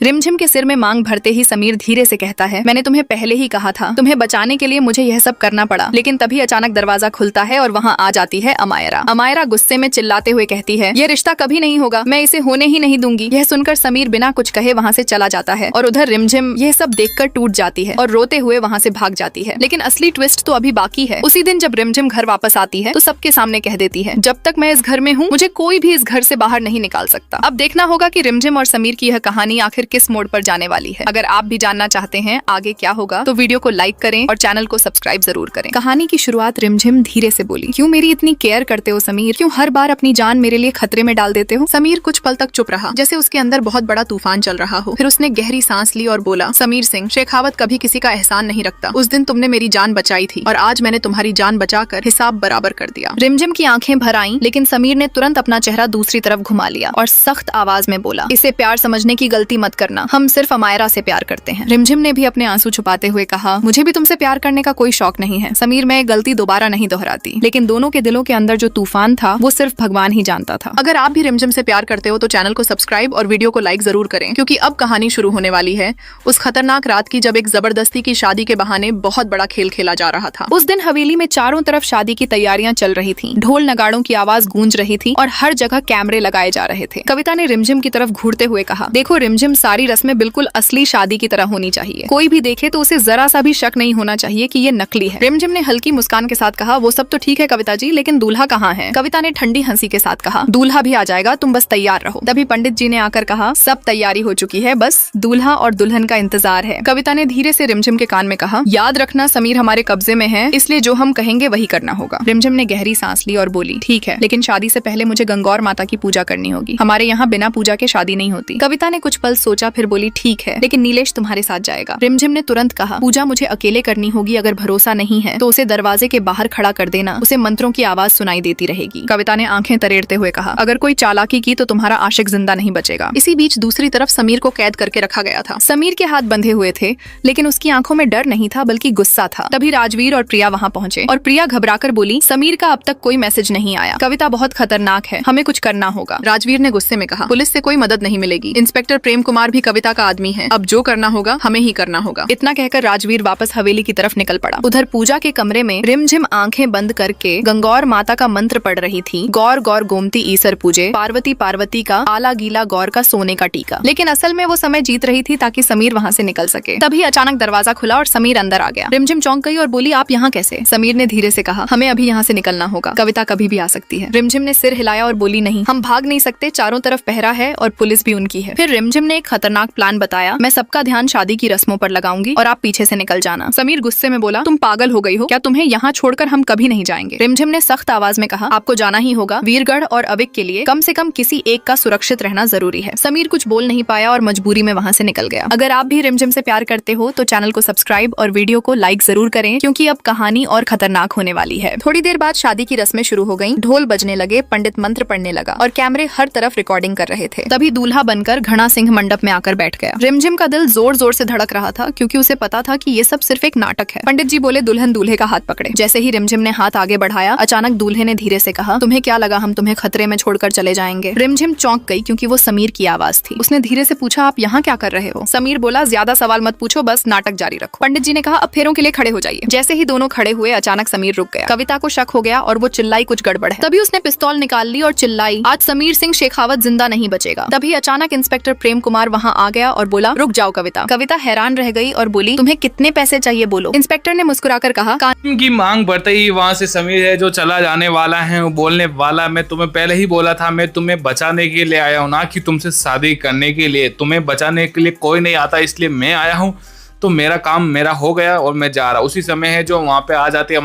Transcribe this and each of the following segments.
रिमझिम के सिर में मांग भरते ही समीर धीरे से कहता है, मैंने तुम्हें पहले ही कहा था, तुम्हें बचाने के लिए मुझे यह सब करना पड़ा। लेकिन तभी अचानक दरवाजा खुलता है और वहाँ आ जाती है अमायरा। अमायरा गुस्से में चिल्लाते हुए कहती है, यह रिश्ता कभी नहीं होगा, मैं इसे होने ही नहीं दूंगी। यह सुनकर समीर बिना कुछ कहे वहाँ से चला जाता है और उधर रिमझिम यह सब देखकर टूट जाती है और रोते हुए वहाँ से भाग जाती है। लेकिन असली ट्विस्ट तो अभी बाकी है। उसी दिन जब रिमझिम घर वापस आती है तो सबके सामने कह देती है, जब तक मैं इस घर में हूँ मुझे कोई भी इस घर से बाहर नहीं निकाल सकता। अब देखना होगा कि रिमझिम और समीर की यह कहानी आखिर किस मोड़ पर जाने वाली है। अगर आप भी जानना चाहते हैं आगे क्या होगा तो वीडियो को लाइक करें और चैनल को सब्सक्राइब जरूर करें। कहानी की शुरुआत रिमझिम धीरे से बोली, क्यों मेरी इतनी केयर करते हो समीर? क्यों हर बार अपनी जान मेरे लिए खतरे में डाल देते हो? समीर कुछ पल तक चुप रहा, जैसे उसके अंदर बहुत बड़ा तूफान चल रहा हो। फिर उसने गहरी सांस ली और बोला, समीर सिंह, शेखावत कभी किसी का एहसान नहीं रखता। उस दिन तुमने मेरी जान बचाई थी और आज मैंने तुम्हारी जान बचाकर हिसाब बराबर कर दिया। रिमझिम की आंखें भर आईं, लेकिन समीर ने तुरंत अपना चेहरा दूसरी तरफ घुमा लिया और सख्त आवाज में बोला, इसे प्यार समझने की गलती मत करना, हम सिर्फ अमायरा से प्यार करते हैं। रिमझिम ने भी अपने आंसू छुपाते हुए कहा, मुझे भी तुमसे प्यार करने का कोई शौक नहीं है समीर, मैं गलती दोबारा नहीं दोहराती। लेकिन दोनों के दिलों के अंदर जो तूफान था वो सिर्फ भगवान ही जानता था। अगर आप भी रिमझिम से प्यार करते हो तो चैनल को सब्सक्राइब और वीडियो को लाइक जरूर करें, क्योंकि अब कहानी शुरू होने वाली है उस खतरनाक रात की जब एक जबरदस्ती की शादी के बहाने बहुत बड़ा खेल खेला जा रहा था। उस दिन हवेली में चारों तरफ शादी की तैयारियां चल रही थी, ढोल नगाड़ों की आवाज गूंज रही थी और हर जगह कैमरे लगाए जा रहे थे। कविता ने रिमझिम की तरफ घूरते हुए कहा, देखो रिमझिम, सारी रस्में बिल्कुल असली शादी की तरह होनी चाहिए। कोई भी देखे तो उसे जरा सा भी शक नहीं होना चाहिए कि ये नकली है। रिमझिम ने हल्की मुस्कान के साथ कहा, वो सब तो ठीक है कविता जी, लेकिन दूल्हा कहाँ है? कविता ने ठंडी हंसी के साथ कहा, दूल्हा भी आ जाएगा, तुम बस तैयार रहो। तभी पंडित जी ने आकर कहा, सब तैयारी हो चुकी है, बस दूल्हा और दुल्हन का इंतजार है। कविता ने धीरे से रिमझिम के कान में कहा, याद रखना समीर हमारे कब्जे में है, इसलिए जो हम कहेंगे वही करना होगा। रिमझिम ने गहरी सांस ली और बोली, ठीक है, लेकिन शादी से पहले मुझे गंगौर माता की पूजा करनी होगी। हमारे यहाँ बिना पूजा के शादी नहीं होती। कविता ने कुछ पल सोचा, फिर बोली, ठीक है, लेकिन नीलेश तुम्हारे साथ जाएगा। रिमझिम ने तुरंत कहा, पूजा मुझे अकेले करनी होगी, अगर भरोसा नहीं है तो उसे दरवाजे के बाहर खड़ा कर देना, उसे मंत्रों की आवाज सुनाई देती रहेगी। कविता ने आंखें तरेड़ते हुए कहा, अगर कोई चालाकी की तो तुम्हारा आशिक जिंदा नहीं बचेगा। इसी बीच दूसरी तरफ समीर को कैद करके रखा गया था। समीर के हाथ बंधे हुए थे, लेकिन उसकी आंखों में डर नहीं था बल्कि गुस्सा था। तभी राजवीर और प्रिया वहाँ पहुंचे और प्रिया घबराकर बोली, समीर का अब तक कोई मैसेज नहीं आया, कविता बहुत खतरनाक है, हमें कुछ करना होगा। राजवीर ने गुस्से में कहा, पुलिस से कोई मदद नहीं मिलेगी, इंस्पेक्टर प्रेम कुमार भी कविता का आदमी है, अब जो करना होगा हमें ही करना होगा। इतना कहकर राजवीर वापस हवेली की तरफ निकल पड़ा। उधर पूजा के कमरे में रिमझिम आंखें बंद करके गंगौर माता का मंत्र पढ़ रही थी, गौर गौर गोमती ईसर पूजे, पार्वती पार्वती का आला गीला गौर का सोने का टीका। लेकिन असल में वो समय जीत रही थी ताकि समीर वहाँ से निकल सके। तभी अचानक दरवाजा खुला और समीर अंदर आ गया। रिमझिम चौंक गई और बोली, आप यहाँ कैसे? समीर ने धीरे से कहा, हमें अभी यहाँ से निकलना होगा, कविता कभी भी आ सकती है। रिमझिम ने सिर हिलाया और बोली, नहीं, हम भाग नहीं सकते, चारों तरफ पहरा है और पुलिस भी उनकी है। फिर रिमझिम ने एक खतरनाक प्लान बताया, मैं सबका ध्यान शादी की रस्मों पर लगाऊंगी और आप पीछे से निकल जाना। समीर गुस्से में बोला, तुम पागल हो गई हो क्या? तुम्हें यहाँ छोड़कर हम कभी नहीं जाएंगे। रिमझिम ने सख्त आवाज में कहा, आपको जाना ही होगा, वीरगढ़ और अविक के लिए कम से कम किसी एक का सुरक्षित रहना जरूरी है। समीर कुछ बोल नहीं पाया और मजबूरी में वहाँ से निकल गया। अगर आप भी रिमझिम से प्यार करते हो तो चैनल को सब्सक्राइब और वीडियो को लाइक जरूर करें, क्योंकि अब कहानी और खतरनाक होने वाली है। थोड़ी देर बाद शादी की रस्में शुरू हो गयी, ढोल बजने लगे, पंडित मंत्र पढ़ने लगा और कैमरे हर तरफ रिकॉर्डिंग कर रहे थे। तभी दूल्हा बनकर घना सिंह मंडप में आकर बैठ गया। रिमझिम का दिल जोर जोर से धड़क रहा था, क्योंकि उसे पता था कि ये सब सिर्फ एक नाटक है। पंडित जी बोले, दुल्हन दूल्हे का हाथ पकड़े। जैसे ही रिमझिम ने हाथ आगे बढ़ाया, अचानक दूल्हे ने धीरे से कहा, तुम्हें क्या लगा हम तुम्हें खतरे में छोड़कर चले जाएंगे? रिमझिम चौंक गई, क्योंकि वो समीर की आवाज थी। उसने धीरे से पूछा, आप यहाँ क्या कर रहे हो? समीर बोला, ज्यादा सवाल मत पूछो, बस नाटक जारी रखो। पंडित जी ने कहा, अब फेरों के लिए खड़े हो जाइए। जैसे ही दोनों खड़े हुए, अचानक समीर रुक गया। कविता को शक हो गया और वो चिल्लाई, कुछ गड़बड़ है। तभी उसने पिस्तौल निकाल ली और चिल्लाई, आज समीर सिंह शेखावत जिंदा नहीं बचेगा। तभी अचानक इंस्पेक्टर प्रेम कुमार वहाँ आ गया और बोला, रुक जाओ कविता। कविता हैरान रह गई और बोली, तुम्हें कितने पैसे चाहिए बोलो। इंस्पेक्टर ने मुस्कुराकर कहा, कानून की मांग बढ़ते ही वहाँ से समीर है जो चला जाने वाला है, वो बोलने वाला, मैं तुम्हें पहले ही बोला था, मैं तुम्हें बचाने के लिए आया हूँ, ना कि तुमसे शादी करने के लिए। तुम्हें बचाने के लिए कोई नहीं आता, इसलिए मैं आया हूँ, तो मेरा काम मेरा हो गया और मैं जा रहा। उसी समय है जो वहाँ पे आ जाती है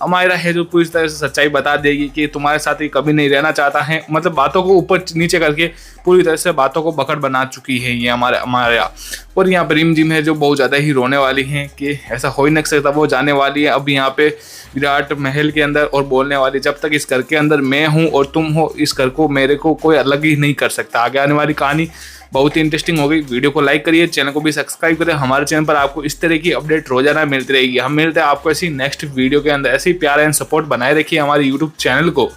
अमायरा है जो पूरी तरह से सच्चाई बता देगी कि तुम्हारे साथ ही कभी नहीं रहना चाहता है। मतलब बातों को ऊपर नीचे करके पूरी तरह से बातों को बकड़ बना चुकी है ये अमायरा। और यहाँ पर रिमझिम है जो बहुत ज़्यादा ही रोने वाली है कि ऐसा हो ही नहीं सकता, वो जाने वाली है अब यहाँ पे विराट महल के अंदर और बोलने वाली, जब तक इस घर के अंदर मैं हूँ और तुम हो, इस घर को मेरे को कोई अलग ही नहीं कर सकता। आगे आने वाली कहानी बहुत ही इंटरेस्टिंग हो गई। वीडियो को लाइक करिए, चैनल को भी सब्सक्राइब करें। हमारे चैनल पर आपको इस तरह की अपडेट रोजाना मिलती रहेगी। हम मिलते हैं आपको ऐसी नेक्स्ट वीडियो के अंदर। ऐसे ही प्यार एंड सपोर्ट बनाए रखिए हमारे यूट्यूब चैनल को।